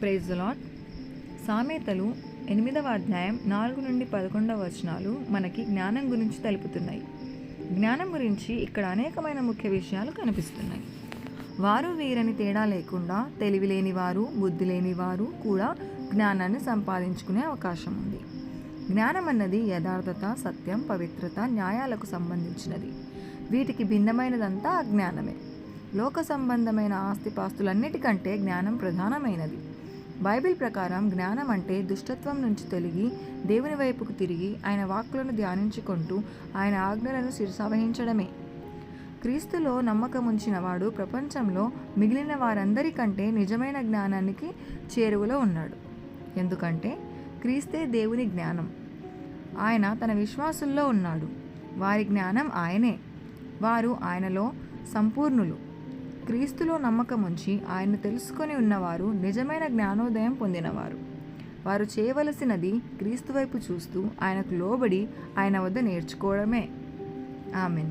Praise the lord. సామెతలు 8వ అధ్యాయం 4 నుండి 11 వచనాలు మనకి జ్ఞానం గురించి తెలుపుతున్నాయి. జ్ఞానం గురించి ఇక్కడ అనేకమైన ముఖ్య విషయాలు కనిపిస్తున్నాయి. వారు వీరని తేడా లేకుండా తెలివి లేని వారు, బుద్ధి లేని వారు కూడా జ్ఞానాన్ని సంపాదించుకునే అవకాశం ఉంది. జ్ఞానం అన్నది యథార్థత, సత్యం, పవిత్రత, న్యాయాలకు సంబంధించినది. వీటికి భిన్నమైనదంతా అజ్ఞానమే. లోక సంబంధమైన ఆస్తిపాస్తులన్నిటికంటే జ్ఞానం ప్రధానమైనది. బైబిల్ ప్రకారం జ్ఞానం అంటే దుష్టత్వం నుంచి తొలగి దేవుని వైపుకు తిరిగి ఆయన వాక్కులను ధ్యానించుకుంటూ ఆయన ఆజ్ఞలను శిరసావహించడమే. క్రీస్తులో నమ్మకం ఉంచిన వాడు ప్రపంచంలో మిగిలిన వారందరికంటే నిజమైన జ్ఞానానికి చేరువలో ఉన్నాడు. ఎందుకంటే క్రీస్తే దేవుని జ్ఞానం. ఆయన తన విశ్వాసుల్లో ఉన్నాడు. వారి జ్ఞానం ఆయనే. వారు ఆయనలో సంపూర్ణులు. క్రీస్తులో నమ్మకం ఉంచి ఆయన్ను తెలుసుకొని ఉన్నవారు నిజమైన జ్ఞానోదయం పొందినవారు. వారు చేయవలసినది క్రీస్తు వైపు చూస్తూ ఆయనకు లోబడి ఆయన వద్ద నేర్చుకోవడమే. ఆమెన్.